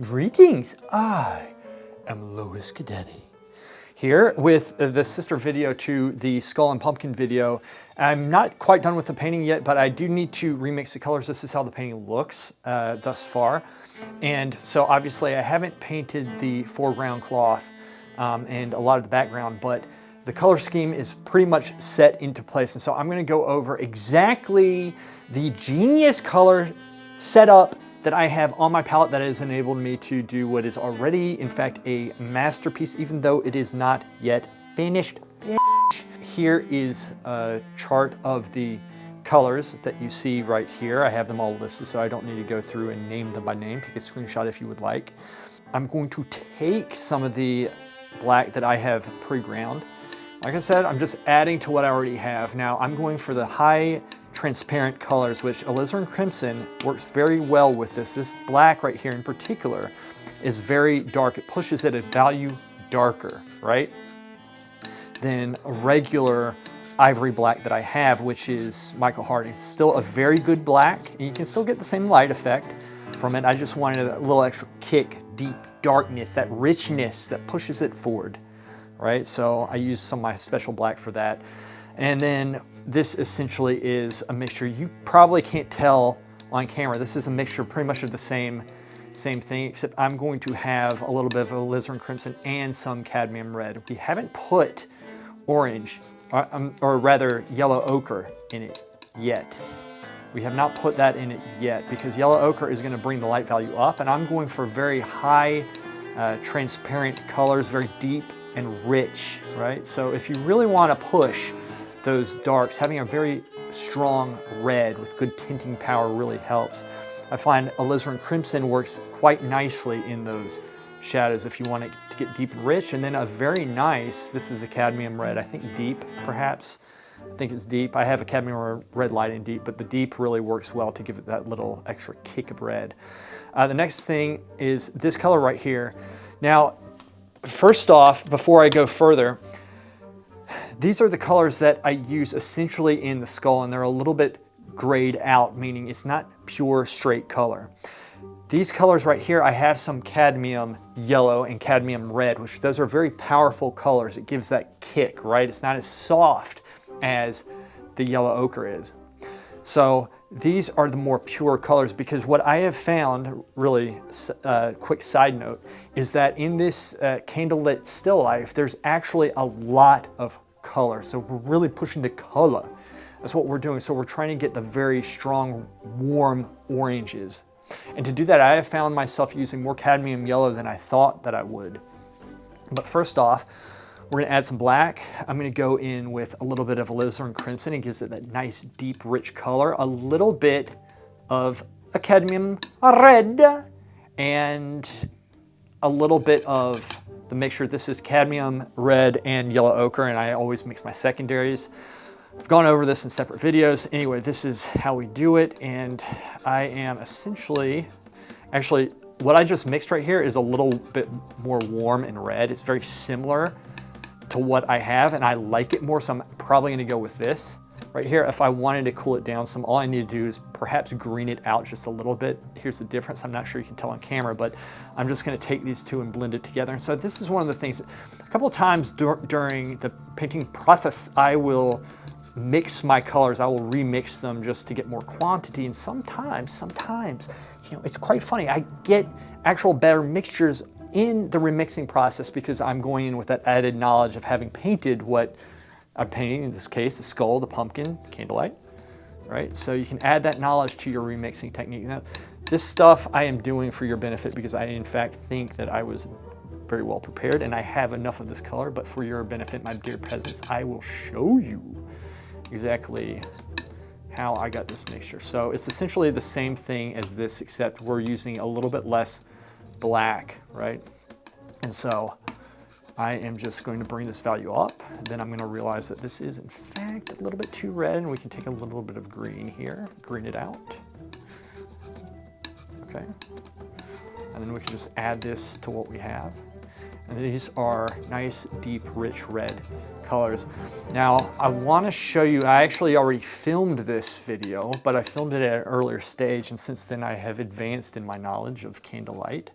Greetings, I am Louis Guidetti. Here with the sister video to the Skull and Pumpkin video. I'm not quite done with the painting yet, but I do need to remix the colors. This is how the painting looks thus far. And so obviously I haven't painted the foreground cloth and a lot of the background, but the color scheme is pretty much set into place. And so I'm gonna go over exactly the genius color setup that I have on my palette that has enabled me to do what is already, in fact, a masterpiece, even though it is not yet finished. Here is a chart of the colors that you see right here. I have them all listed, so I don't need to go through and name them by name. Take a screenshot if you would like. I'm going to take some of the black that I have pre-ground. Like I said, I'm just adding to what I already have. Now, I'm going for the high transparent colors, which alizarin crimson works very well with this. This black right here in particular is very dark. It pushes it a value darker, right, than a regular ivory black that I have, which is Michael Harding's. Still a very good black, and you can still get the same light effect from it. I just wanted a little extra kick, deep darkness, that richness that pushes it forward, right? So I used some of my special black for that. And then this essentially is a mixture. You probably can't tell on camera. This is a mixture pretty much of the same thing, except I'm going to have a little bit of alizarin crimson and some cadmium red. We haven't put orange, or rather yellow ochre in it yet. We have not put that in it yet because yellow ochre is going to bring the light value up, and I'm going for very high transparent colors, very deep and rich, right? So if you really want to push those darks, having a very strong red with good tinting power really helps. I find alizarin crimson works quite nicely in those shadows if you want it to get deep and rich. And then a very nice, this is a cadmium red, I think deep perhaps. I think it's deep. I have a cadmium red light in deep, but the deep really works well to give it that little extra kick of red. The next thing is this color right here. Now, first off, before I go further, these are the colors that I use essentially in the skull, and they're a little bit grayed out, meaning it's not pure straight color. These colors right here, I have some cadmium yellow and cadmium red, which those are very powerful colors. It gives that kick, right? It's not as soft as the yellow ochre is. So these are the more pure colors, because what I have found, really quick side note, is that in this candlelit still life, there's actually a lot of color. So we're really pushing the color. That's what we're doing. So we're trying to get the very strong, warm oranges. And to do that, I have found myself using more cadmium yellow than I thought that I would. But first off, we're going to add some black. I'm going to go in with a little bit of alizarin crimson. It gives it that nice, deep, rich color. A little bit of a cadmium red and a little bit of the mixture. This is cadmium red and yellow ochre, and I always mix my secondaries. I've gone over this in separate videos. Anyway, this is how we do it, and I am essentially, actually, what I just mixed right here is a little bit more warm and red. It's very similar to what I have, and I like it more, so I'm probably gonna go with this right here. If I wanted to cool it down some, all I need to do is perhaps green it out just a little bit. Here's the difference. I'm not sure you can tell on camera, but I'm just gonna take these two and blend it together. And so this is one of the things, a couple of times during the painting process, I will mix my colors. I will remix them just to get more quantity. And sometimes, you know, it's quite funny. I get actual better mixtures in the remixing process because I'm going in with that added knowledge of having painted what I'm painting, in this case, the skull, the pumpkin, the candlelight, right? So you can add that knowledge to your remixing technique. Now, this stuff I am doing for your benefit because I, in fact, think that I was very well prepared and I have enough of this color, but for your benefit, my dear peasants, I will show you exactly how I got this mixture. So it's essentially the same thing as this, except we're using a little bit less black, right? And so I am just going to bring this value up. Then I'm going to realize that this is in fact a little bit too red, and we can take a little bit of green here, green it out. Okay. And then we can just add this to what we have. And these are nice, deep, rich red colors. Now, I want to show you, I actually already filmed this video, but I filmed it at an earlier stage, and since then I have advanced in my knowledge of Candlelight.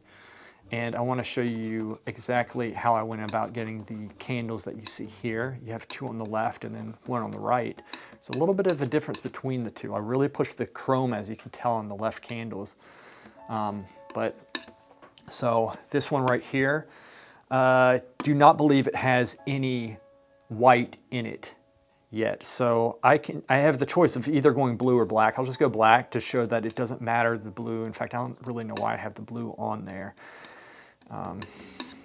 And I want to show you exactly how I went about getting the candles that you see here. You have two on the left and then one on the right. There's a little bit of a difference between the two. I really pushed the chrome, as you can tell, on the left candles. So this one right here, do not believe it has any white in it yet. So I have the choice of either going blue or black. I'll just go black to show that it doesn't matter the blue. In fact, I don't really know why I have the blue on there. I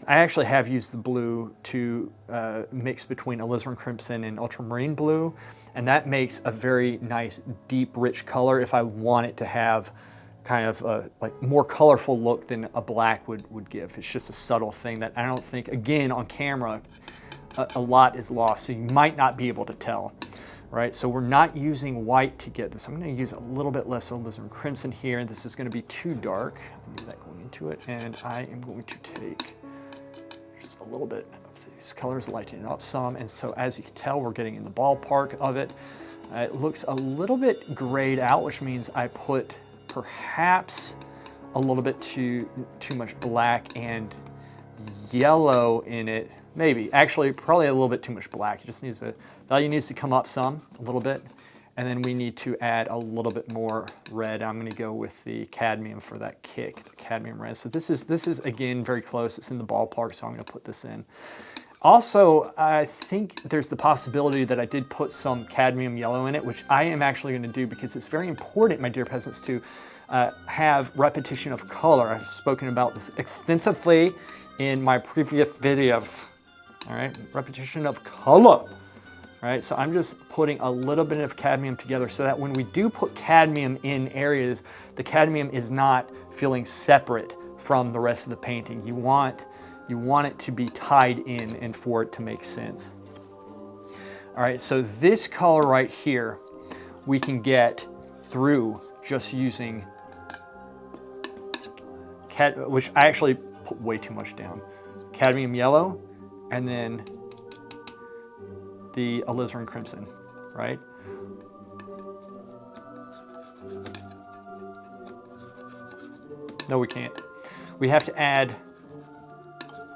actually have used the blue to mix between alizarin crimson and ultramarine blue, and that makes a very nice, deep, rich color if I want it to have kind of a more colorful look than a black would give. It's just a subtle thing that I don't think, again, on camera, a lot is lost, so you might not be able to tell. Right, so we're not using white to get this. I'm going to use a little bit less alizarin crimson here, and this is going to be too dark. I knew that going into it, and I am going to take just a little bit of these colors, lighten it up some, and so as you can tell, we're getting in the ballpark of it. It looks a little bit grayed out, which means I put perhaps a little bit too much black and yellow in it. Maybe, actually, probably a little bit too much black. It just needs the value needs to come up some, a little bit, and then we need to add a little bit more red. I'm going to go with the cadmium for that kick, the cadmium red. So this is again very close. It's in the ballpark, so I'm going to put this in. Also, I think there's the possibility that I did put some cadmium yellow in it, which I am actually going to do because it's very important, my dear peasants, to have repetition of color. I've spoken about this extensively in my previous videos. All right, repetition of color. All right, so I'm just putting a little bit of cadmium together so that when we do put cadmium in areas, the cadmium is not feeling separate from the rest of the painting. You want it to be tied in and for it to make sense. All right, so this color right here, we can get through just using which I actually put way too much down. Cadmium yellow, and then the alizarin crimson, right? No, we can't. We have to add,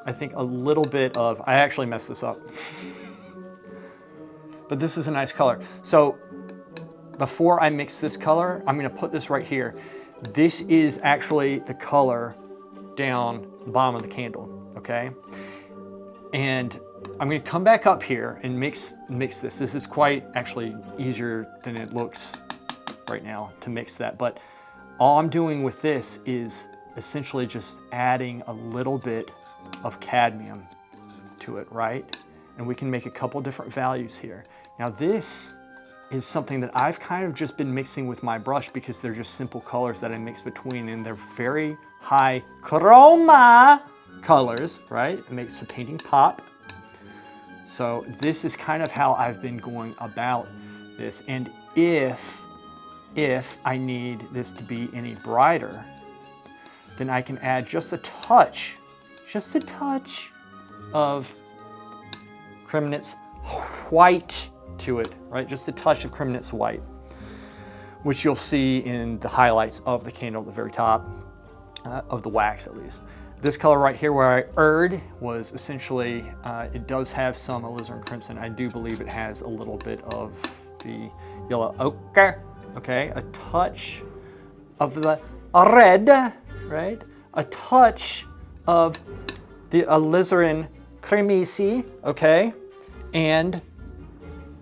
I think, a little bit of, I actually messed this up. But this is a nice color. So before I mix this color, I'm gonna put this right here. This is actually the color down the bottom of the candle, okay? And I'm going to come back up here and mix this. This is quite actually easier than it looks right now to mix that. But all I'm doing with this is essentially just adding a little bit of cadmium to it, right? And we can make a couple different values here. Now this is something that I've kind of just been mixing with my brush because they're just simple colors that I mix between, and they're very high chroma colors, right? It makes the painting pop. So this is kind of how I've been going about this. And if I need this to be any brighter, then I can add just a touch of Cremnitz white to it, right? Just a touch of Cremnitz white, which you'll see in the highlights of the candle at the very top, of the wax at least. This color right here where I erred was essentially, it does have some alizarin crimson. I do believe it has a little bit of the yellow ochre, okay? A touch of the red, right? A touch of the alizarin cremisi, okay? And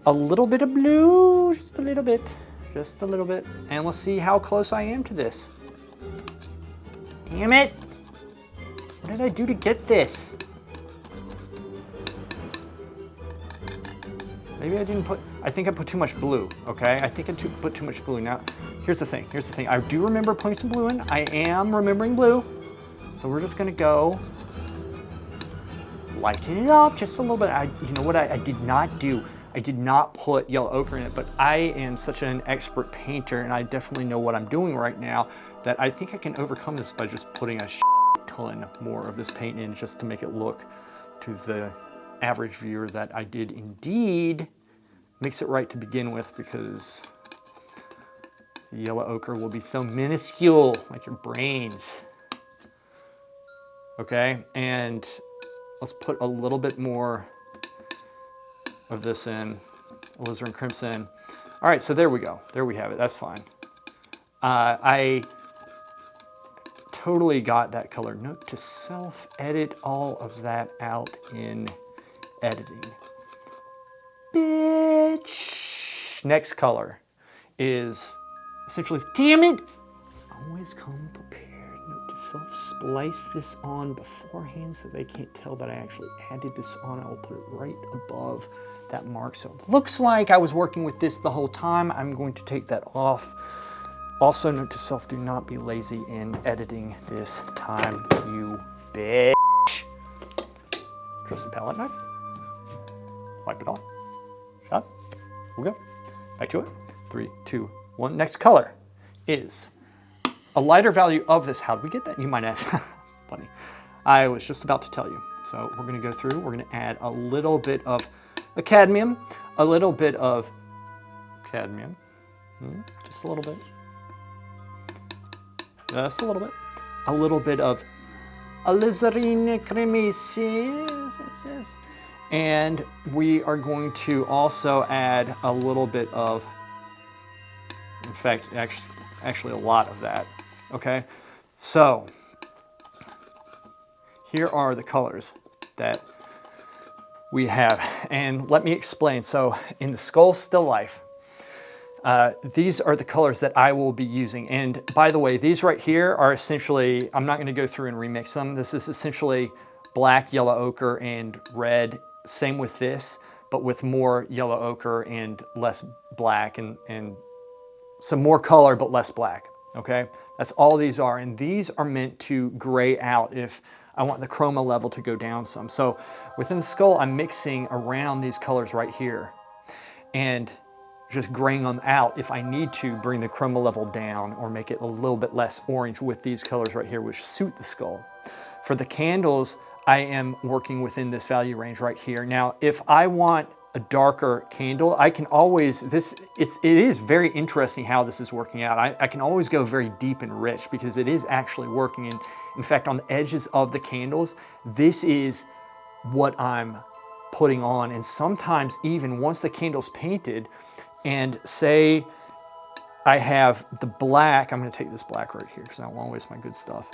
a little bit of blue, just a little bit. And let's see how close I am to this. Damn it. What did I do to get this? Maybe I didn't put, I think I put too much blue, okay? I think I put too much blue. Now, here's the thing. I do remember putting some blue in. I am remembering blue. So we're just gonna go lighten it up just a little bit. You know what I did not do? I did not put yellow ochre in it, but I am such an expert painter and I definitely know what I'm doing right now that I think I can overcome this by just putting a ton more of this paint in just to make it look to the average viewer that I did indeed mix it right to begin with, because the yellow ochre will be so minuscule, like your brains. okay? And let's put a little bit more of this in, alizarin crimson. All right, so there we go. There we have it. That's fine. I totally got that color. Note to self, edit all of that out in editing. Bitch. Next color is essentially, damn it, always come prepared. Note to self, splice this on beforehand so they can't tell that I actually added this on. I will put it right above that mark. So it looks like I was working with this the whole time. I'm going to take that off. Also, note to self, do not be lazy in editing this time, you bitch. Trusted palette knife. Wipe it off. Shot. Here we go. Back to it. 3, 2, 1. Next color is a lighter value of this. How did we get that? You might ask. Funny. I was just about to tell you. So we're going to go through. We're going to add a little bit of cadmium, a little bit of cadmium, just a little bit. Just a little bit of alizarin crimson, and we are going to also add a little bit of, in fact, actually a lot of that. Okay, so here are the colors that we have, and let me explain. So in the Skull Still Life, these are the colors that I will be using. And by the way, these right here are essentially, I'm not going to go through and remix them. This is essentially black, yellow ochre, and red. Same with this, but with more yellow ochre and less black, and some more color but less black. Okay, that's all these are. And these are meant to gray out if I want the chroma level to go down some. So within the skull, I'm mixing around these colors right here and just graying them out if I need to bring the chroma level down or make it a little bit less orange with these colors right here, which suit the skull. For the candles, I am working within this value range right here. Now, if I want a darker candle, I can always, it is very interesting how this is working out. I can always go very deep and rich because it is actually working. And in fact, on the edges of the candles, this is what I'm putting on. And sometimes even once the candle's painted, and say I have the black, I'm gonna take this black right here because I don't wanna waste my good stuff.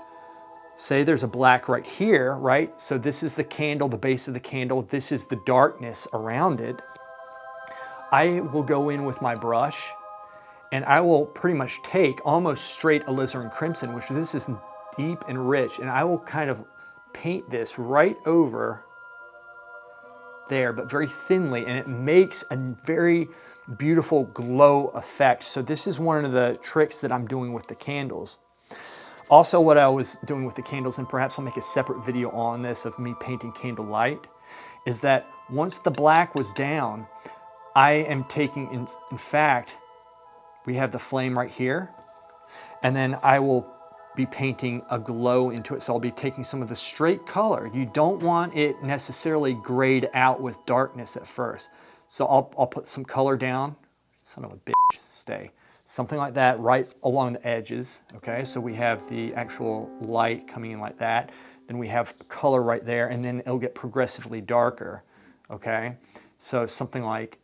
Say there's a black right here, right? So this is the candle, the base of the candle. This is the darkness around it. I will go in with my brush and I will pretty much take almost straight alizarin crimson, which this is deep and rich, and I will kind of paint this right over there, but very thinly, and it makes a very beautiful glow effect. So this is one of the tricks that I'm doing with the candles. Also, what I was doing with the candles, and perhaps I'll make a separate video on this of me painting Candlelight, is that once the black was down, I am taking, in fact, we have the flame right here, and then I will be painting a glow into it. So I'll be taking some of the straight color. You don't want it necessarily grayed out with darkness at first. So I'll put some color down. Son of a bitch, stay. Something like that right along the edges, okay? So we have the actual light coming in like that. Then we have color right there, and then it'll get progressively darker, okay? So something like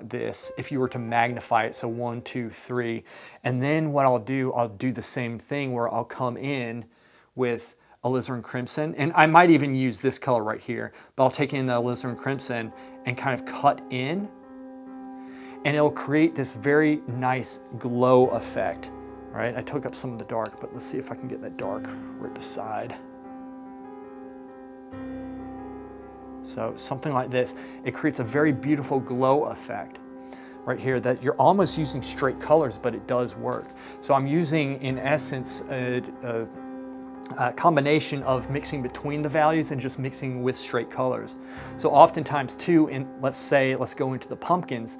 this, if you were to magnify it, so 1, 2, 3. And then what I'll do the same thing where I'll come in with alizarin crimson, and I might even use this color right here, but I'll take in the alizarin crimson and kind of cut in, and it'll create this very nice glow effect. All right, I took up some of the dark, but let's see if I can get that dark right beside. So something like this, it creates a very beautiful glow effect right here that you're almost using straight colors, but it does work. So I'm using, in essence, a combination of mixing between the values and just mixing with straight colors. So oftentimes too, let's go into the pumpkins,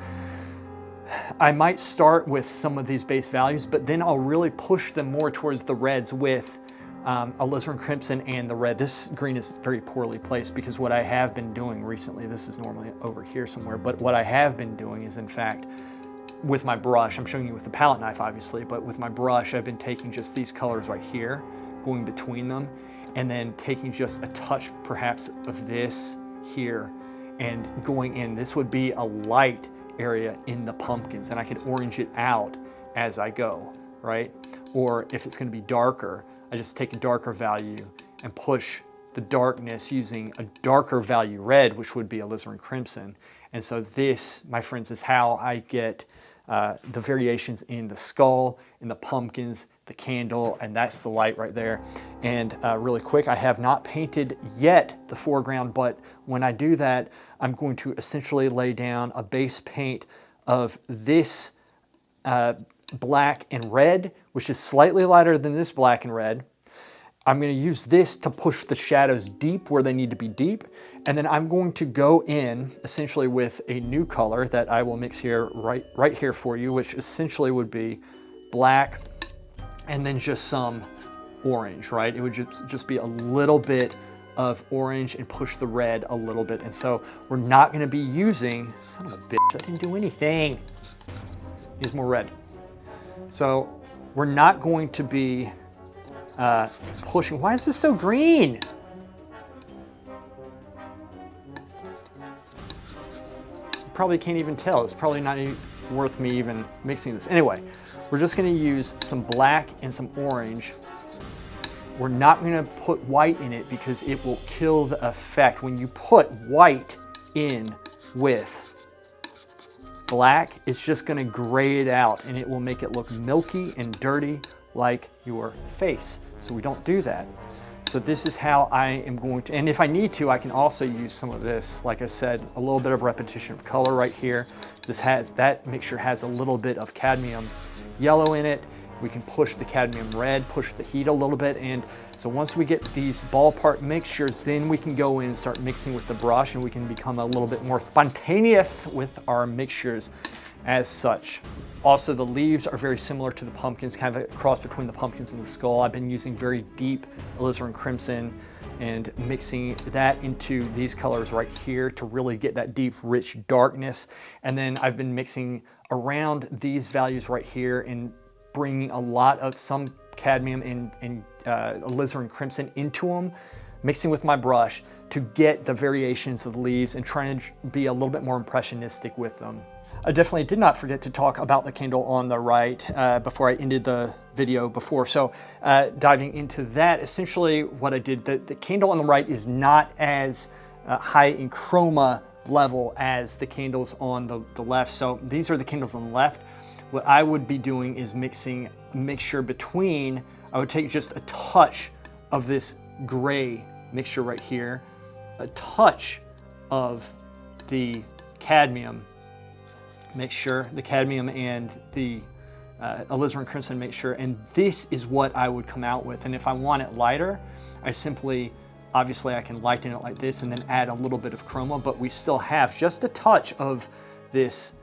I might start with some of these base values, but then I'll really push them more towards the reds with alizarin crimson and the red. This green is very poorly placed because what I have been doing recently, this is normally over here somewhere, but what I have been doing is, in fact, with my brush, I'm showing you with the palette knife obviously, but with my brush I've been taking just these colors right here, going between them, and then taking just a touch perhaps of this here and going in. This would be a light area in the pumpkins, and I could orange it out as I go, right? Or if it's going to be darker, I just take a darker value and push the darkness using a darker value red, which would be alizarin crimson. And so this, my friends, is how I get the variations in the skull, in the pumpkins, the candle, and that's the light right there. And really quick, I have not painted yet the foreground, but when I do that, I'm going to essentially lay down a base paint of this black and red, which is slightly lighter than this black and red. I'm going to use this to push the shadows deep where they need to be deep. And then I'm going to go in essentially with a new color that I will mix here, right here for you, which essentially would be black and then just some orange, right? It would just be a little bit of orange and push the red a little bit. And so we're not going to be using, son of a bitch, I didn't do anything. Use more red. So we're not going to be pushing. Why is this so green? You probably can't even tell. It's probably not even worth me even mixing this. Anyway, we're just going to use some black and some orange. We're not going to put white in it because it will kill the effect. When you put white in with black, it's just going to gray it out and it will make it look milky and dirty like your face. So we don't do that. So this is how I am going to, and if I need to, I can also use some of this. Like I said, a little bit of repetition of color right here. That mixture has a little bit of cadmium yellow in it. We can push the cadmium red, push the heat a little bit. And so once we get these ballpark mixtures, then we can go in and start mixing with the brush, and we can become a little bit more spontaneous with our mixtures as such. Also, the leaves are very similar to the pumpkins, kind of a cross between the pumpkins and the skull. I've been using very deep alizarin crimson and mixing that into these colors right here to really get that deep, rich darkness. And then I've been mixing around these values right here and bringing a lot of some cadmium and alizarin crimson into them, mixing with my brush to get the variations of leaves and trying to be a little bit more impressionistic with them. I definitely did not forget to talk about the candle on the right before I ended the video before. So diving into that, essentially what I did, the candle on the right is not as high in chroma level as the candles on the left. So these are the candles on the left. What I would be doing is mixing a mixture between, I would take just a touch of this gray mixture right here, a touch of the cadmium mixture, the cadmium and the alizarin crimson mixture, and this is what I would come out with. And if I want it lighter, I simply, obviously I can lighten it like this and then add a little bit of chroma, but we still have just a touch of this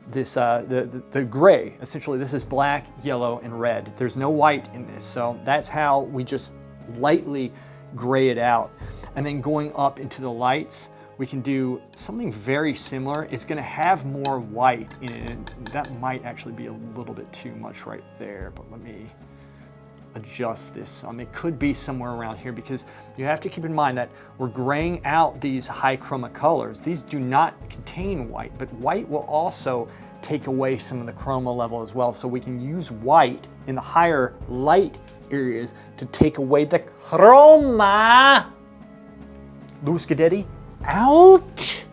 the gray. Essentially this is black, yellow, and red. There's no white in this, so that's how we just lightly gray it out. And then going up into the lights, we can do something very similar. It's going to have more white in it, and that might actually be a little bit too much right there, but let me adjust this some. It could be somewhere around here, because you have to keep in mind that we're graying out these high chroma colors. These do not contain white, but white will also take away some of the chroma level as well. So we can use white in the higher light areas to take away the chroma. Louis Guidetti out.